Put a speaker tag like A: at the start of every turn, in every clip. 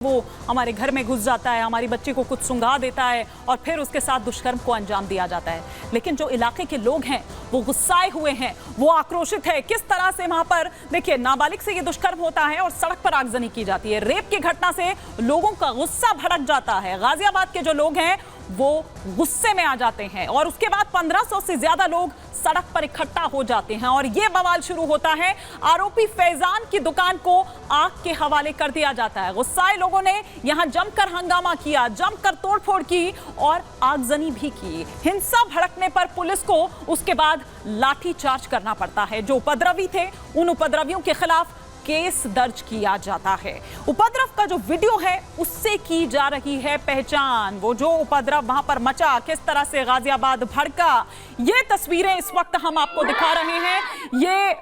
A: वो हमारे घर में घुस जाता है, हमारी बच्ची को कुछ सुंघा देता है और फिर उसके साथ दुष्कर्म को अंजाम दिया जाता है। लेकिन जो इलाके के लोग हैं वो गुस्साए हुए हैं, वो आक्रोशित है। किस तरह से वहां पर देखिए नाबालिग से ये दुष्कर्म होता है और सड़क पर आगजनी की जाती है। रेप की घटना से लोगों का गुस्सा भड़क जाता है। गाजियाबाद के जो लोग हैं वो गुस्से में आ जाते हैं और उसके बाद 1500 से ज्यादा लोग सड़क पर इकट्ठा हो जाते हैं और यह बवाल शुरू होता है। आरोपी फैजान की दुकान को आग के हवाले कर दिया जाता है। गुस्साए लोगों ने यहां जमकर हंगामा किया, जमकर तोड़फोड़ की और आगजनी भी की। हिंसा भड़कने पर पुलिस को उसके बाद लाठीचार्ज करना पड़ता है। जो उपद्रवी थे उन उपद्रवियों के खिलाफ केस दर्ज किया जाता है। उपद्रव का जो वीडियो है उससे की जा रही है पहचान। वो जो उपद्रव वहां पर मचा, किस तरह से गाजियाबाद भड़का, ये तस्वीरें इस वक्त हम आपको दिखा रहे हैं। ये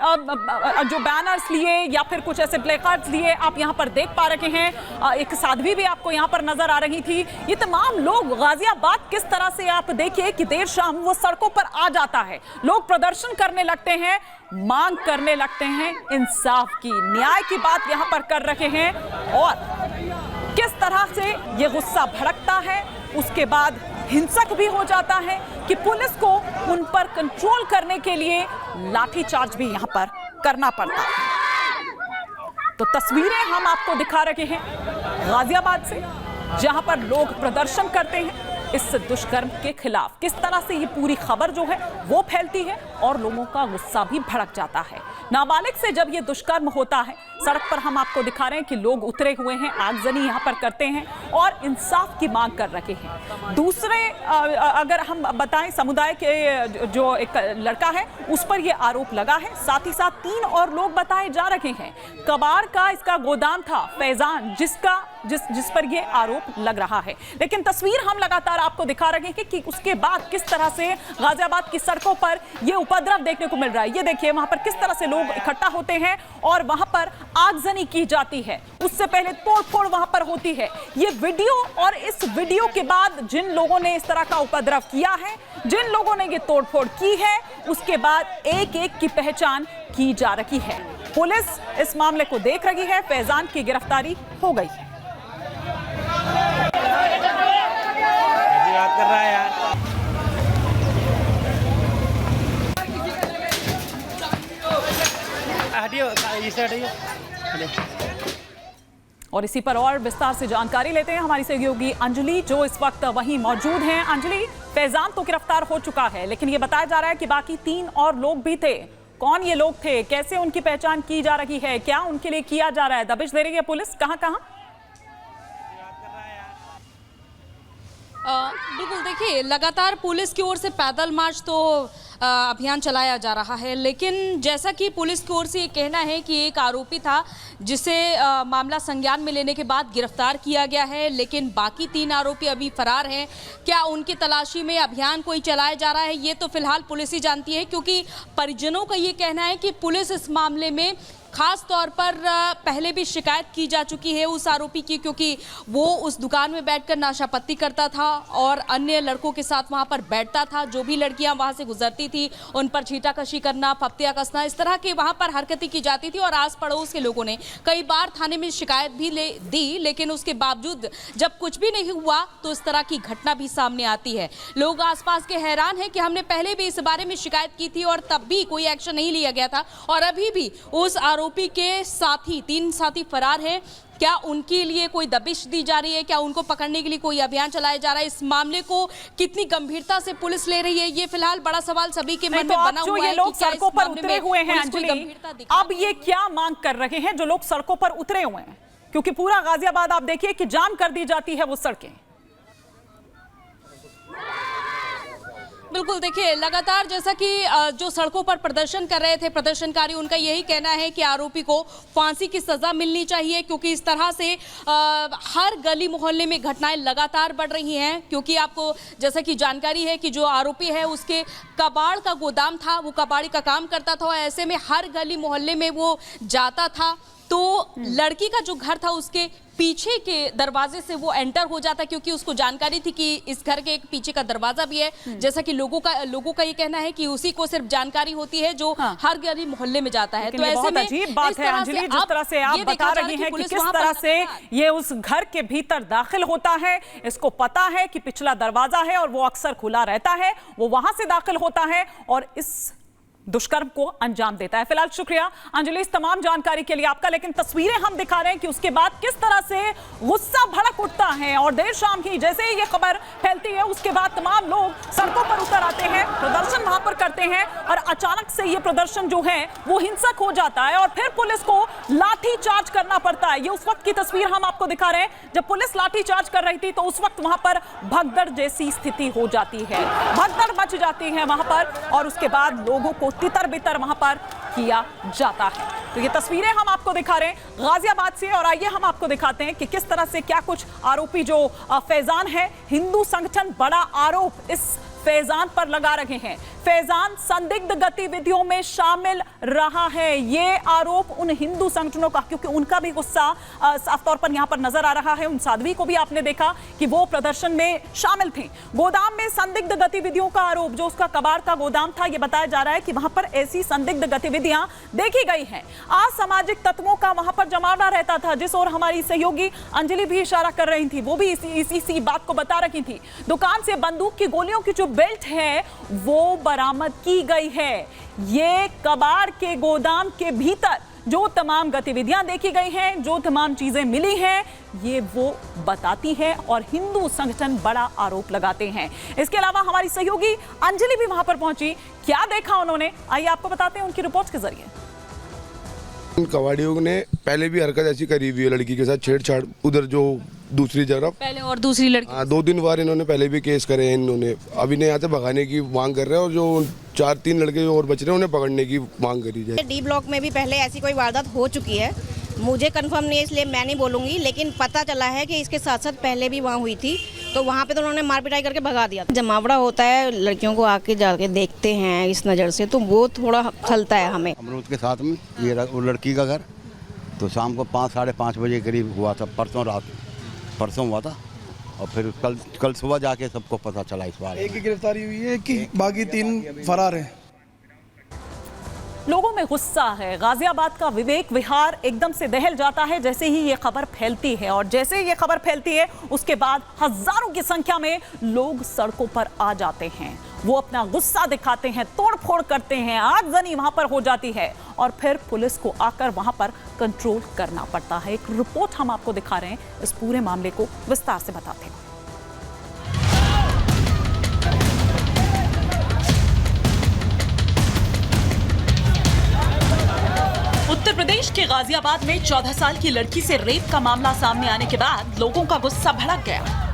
A: जो बैनर्स लिए या फिर कुछ ऐसे प्लेकार्ड्स लिए आप यहां पर देख पा रहे हैं। एक साध्वी भी आपको यहां पर नजर आ रही थी। ये तमाम लोग गाजियाबाद किस तरह से आप देखिए कि देर शाम वो सड़कों पर आ जाता है। लोग प्रदर्शन करने लगते हैं, मांग करने लगते हैं इंसाफ की, न्याय की बात यहां पर कर रहे हैं। और किस तरह से ये गुस्सा भड़कता है, उसके बाद हिंसक भी हो जाता है कि पुलिस को उन पर कंट्रोल करने के लिए लाठीचार्ज भी यहां पर करना पड़ता है। तो तस्वीरें हम आपको दिखा रहे हैं गाजियाबाद से, जहां पर लोग प्रदर्शन करते हैं इस दुष्कर्म के खिलाफ। किस तरह से ये पूरी खबर जो है वो फैलती है और लोगों का गुस्सा भी भड़क जाता है। नाबालिग से जब ये दुष्कर्म होता है, सड़क पर हम आपको दिखा रहे हैं कि लोग उतरे हुए हैं, आगजनी यहां पर करते हैं और इंसाफ की मांग कर रहे हैं। दूसरे अगर हम बताएं, समुदाय के जो एक लड़का है उस पर यह आरोप लगा है। साथ ही साथ 3 और लोग बताए जा रहे हैं। कबाड़ का इसका गोदाम था फैजान, जिस पर यह आरोप लग रहा है। लेकिन तस्वीर हम लगातार आपको दिखा रहे हैं कि उसके बाद किस तरह से गाजियाबाद की सड़कों पर यह उपद्रव देखने को मिल रहा है। ये देखिए वहां पर किस तरह से लोग इकट्ठा होते हैं और वहां पर आगजनी की जाती है। उससे पहले तोड़फोड़ वहां पर होती है। ये वीडियो और इस वीडियो के बाद जिन लोगों ने इस तरह का उपद्रव किया है, जिन लोगों ने ये तोड़फोड़ की है, उसके बाद एक एक की पहचान की जा रही है। पुलिस इस मामले को देख रही है। फैजान की गिरफ्तारी हो गई है।
B: बात कर रहा है यार। हटियो, इसे हटियो।
A: और इसी पर और विस्तार से जानकारी लेते हैं हमारी सहयोगी अंजलि, जो इस वक्त वहीं मौजूद हैं। अंजलि, फैजान तो गिरफ्तार हो चुका है, लेकिन ये बताया जा रहा है कि बाकी 3 और लोग भी थे। कौन ये लोग थे, कैसे उनकी पहचान की जा रही है, क्या उनके लिए किया जा रहा है, दबिश दे रही है पुलिस, कहां?
C: बिल्कुल, देखिए लगातार पुलिस की ओर से पैदल मार्च तो अभियान चलाया जा रहा है, लेकिन जैसा कि पुलिस की ओर से ये कहना है कि एक आरोपी था जिसे मामला संज्ञान में लेने के बाद गिरफ्तार किया गया है, लेकिन बाकी 3 आरोपी अभी फरार हैं। क्या उनकी तलाशी में अभियान कोई चलाया जा रहा है, ये तो फिलहाल पुलिस ही जानती है, क्योंकि परिजनों का ये कहना है कि पुलिस इस मामले में खास तौर पर पहले भी शिकायत की जा चुकी है उस आरोपी की, क्योंकि वो उस दुकान में बैठकर नशापत्ती करता था और अन्य लड़कों के साथ वहां पर बैठता था। जो भी लड़कियां वहां से गुजरती थी उन पर छींटाकशी करना, फप्तियां कसना, इस तरह की वहां पर हरकतें की जाती थी। और आस पड़ोस के लोगों ने कई बार थाने में शिकायत भी दी, लेकिन उसके बावजूद जब कुछ भी नहीं हुआ तो इस तरह की घटना भी सामने आती है। लोग आसपास के हैरान हैं कि हमने पहले भी इस बारे में शिकायत की थी और तब भी कोई एक्शन नहीं लिया गया था, और अभी भी उस आरोपी के साथी 3 साथी फरार हैं। क्या उनके लिए कोई दबिश दी जा रही है, क्या उनको पकड़ने के लिए कोई अभियान चलाया जा रहा है, इस मामले को कितनी गंभीरता से पुलिस ले रही है, ये फिलहाल बड़ा सवाल सभी के मन में बना हुआ है।
A: लोग सड़कों पर उतरे हुए हैं अंजलि, अब ये क्या मांग कर रहे हैं जो लोग सड़कों पर उतरे हुए हैं? क्योंकि पूरा गाजियाबाद आप देखिए कि जाम कर दी जाती है वो सड़कें।
C: बिल्कुल, देखिए लगातार जैसा कि जो सड़कों पर प्रदर्शन कर रहे थे प्रदर्शनकारी, उनका यही कहना है कि आरोपी को फांसी की सजा मिलनी चाहिए, क्योंकि इस तरह से हर गली मोहल्ले में घटनाएं लगातार बढ़ रही हैं। क्योंकि आपको जैसा कि जानकारी है कि जो आरोपी है उसके कबाड़ का गोदाम था, वो कबाड़ी का काम करता था, और ऐसे में हर गली मोहल्ले में वो जाता था। तो लड़की का जो घर था उसके पीछे के दरवाजे से वो एंटर हो जाता है, क्योंकि उसको जानकारी थी कि इस घर के एक पीछे का दरवाजा भी है। जैसा कि लोगों का ये कहना है कि उसी को सिर्फ जानकारी होती है जो हर गली मोहल्ले में जाता है।
A: तो ऐसे में अजीब बात है अंजलि, जिस तरह से आप बता रही हैं कि किस तरह से ये उस घर के भीतर दाखिल होता है, इसको पता है कि पिछला दरवाजा है और वो अक्सर खुला रहता है, वो वहां से दाखिल होता है और इस दुष्कर्म को अंजाम देता है। फिलहाल शुक्रिया अंजलि इस तमाम जानकारी के लिए आपका। लेकिन तस्वीरें हम दिखा रहे हैं कि उसके बाद किस तरह से गुस्सा भड़क उठता है और देर शाम ही जैसे ही ये खबर फैलती है उसके बाद तमाम लोग सड़कों पर उतर आते हैं, प्रदर्शन वहां पर करते हैं और अचानक से ये प्रदर्शन जो है वो हिंसक हो जाता है और फिर पुलिस को लाठी चार्ज करना पड़ता है। ये उस वक्त की तस्वीर हम आपको दिखा रहे हैं जब पुलिस लाठी चार्ज कर रही थी, तो उस वक्त वहां पर भगदड़ जैसी स्थिति हो जाती है, भगदड़ मच जाती है वहां पर और उसके बाद लोगों को तितर बितर वहां पर किया जाता है। तो ये तस्वीरें हम आपको दिखा रहे हैं गाजियाबाद से और आइए हम आपको दिखाते हैं कि किस तरह से क्या कुछ आरोपी जो फैजान है, हिंदू संगठन बड़ा आरोप इस फैजान पर लगा रहे हैं। फैजान संदिग्ध गतिविधियों में शामिल रहा है, ये आरोप उन हिंदू संगठनों का, क्योंकि उनका भी गुस्सा साफ तौर पर यहां पर नजर आ रहा है। उन साध्वी को भी आपने देखा कि वो प्रदर्शन में शामिल थे। गोदाम में संदिग्ध गतिविधियों का आरोप, जो उसका कबाड़ का गोदाम था, यह बताया जा रहा है कि वहां पर ऐसी संदिग्ध गतिविधियां देखी गई हैं। असामाजिक तत्वों का वहां पर जमावड़ा रहता था, जिस और हमारी सहयोगी अंजलि भी इशारा कर रही थी, वो भी इसी बात को बता रही थी। दुकान से बंदूक की गोलियों की जो बेल्ट है वो बरामद की गई है। ये कबाड़ के गोदाम के भीतर जो तमाम गतिविधियां देखी गई हैं, जो तमाम चीजें मिली हैं, ये वो बताती है और हिंदू संगठन बड़ा आरोप लगाते हैं। इसके अलावा हमारी सहयोगी अंजलि भी वहां पर पहुंची, क्या देखा उन्होंने आइए आपको बताते हैं उनकी रिपोर्ट के जरिए।
D: इन कबाड़ियों ने पहले भी हरकत ऐसी करी हुई है, लड़की के साथ छेड़छाड़, उधर जो दूसरी जगह
C: पहले और दूसरी लड़की।
D: 2-3 बार इन्होंने पहले भी केस करे हैं। इन्होंने अभी ने यहाँ से भगाने की मांग कर रहे हैं और जो 4-3 लड़के और बच रहे हैं उन्हें पकड़ने की मांग करी जाए।
E: डी ब्लॉक में भी पहले ऐसी कोई वारदात हो चुकी है, मुझे कंफर्म नहीं है इसलिए मैं नहीं बोलूँगी, लेकिन पता चला है कि इसके साथ साथ पहले भी वहाँ हुई थी, तो वहाँ पे तो उन्होंने मार पिटाई करके भगा दिया। जमावड़ा होता है, लड़कियों को आके जाके देखते हैं इस नज़र से, तो वो थोड़ा खलता है हमें।
F: अमरूद के साथ में ये वो लड़की का घर, तो शाम को 5-5:30 बजे करीब हुआ था, परसों हुआ था और फिर कल सुबह जाके सबको पता चला इस बारे में।
G: एक की गिरफ्तारी हुई है कि बाकी 3 फरार हैं।
A: लोगों में गुस्सा है, गाजियाबाद का विवेक विहार एकदम से दहल जाता है जैसे ही ये खबर फैलती है और जैसे ही ये खबर फैलती है उसके बाद हजारों की संख्या में लोग सड़कों पर आ जाते हैं, वो अपना गुस्सा दिखाते हैं, तोड़फोड़ करते हैं, आगजनी वहां पर हो जाती है और फिर पुलिस को आकर वहां पर कंट्रोल करना पड़ता है। एक रिपोर्ट हम आपको दिखा रहे हैं, इस पूरे मामले को विस्तार से बताते हैं। उत्तर प्रदेश के गाजियाबाद में 14 साल की लड़की से रेप का मामला सामने आने के बाद लोगों का गुस्सा भड़क गया।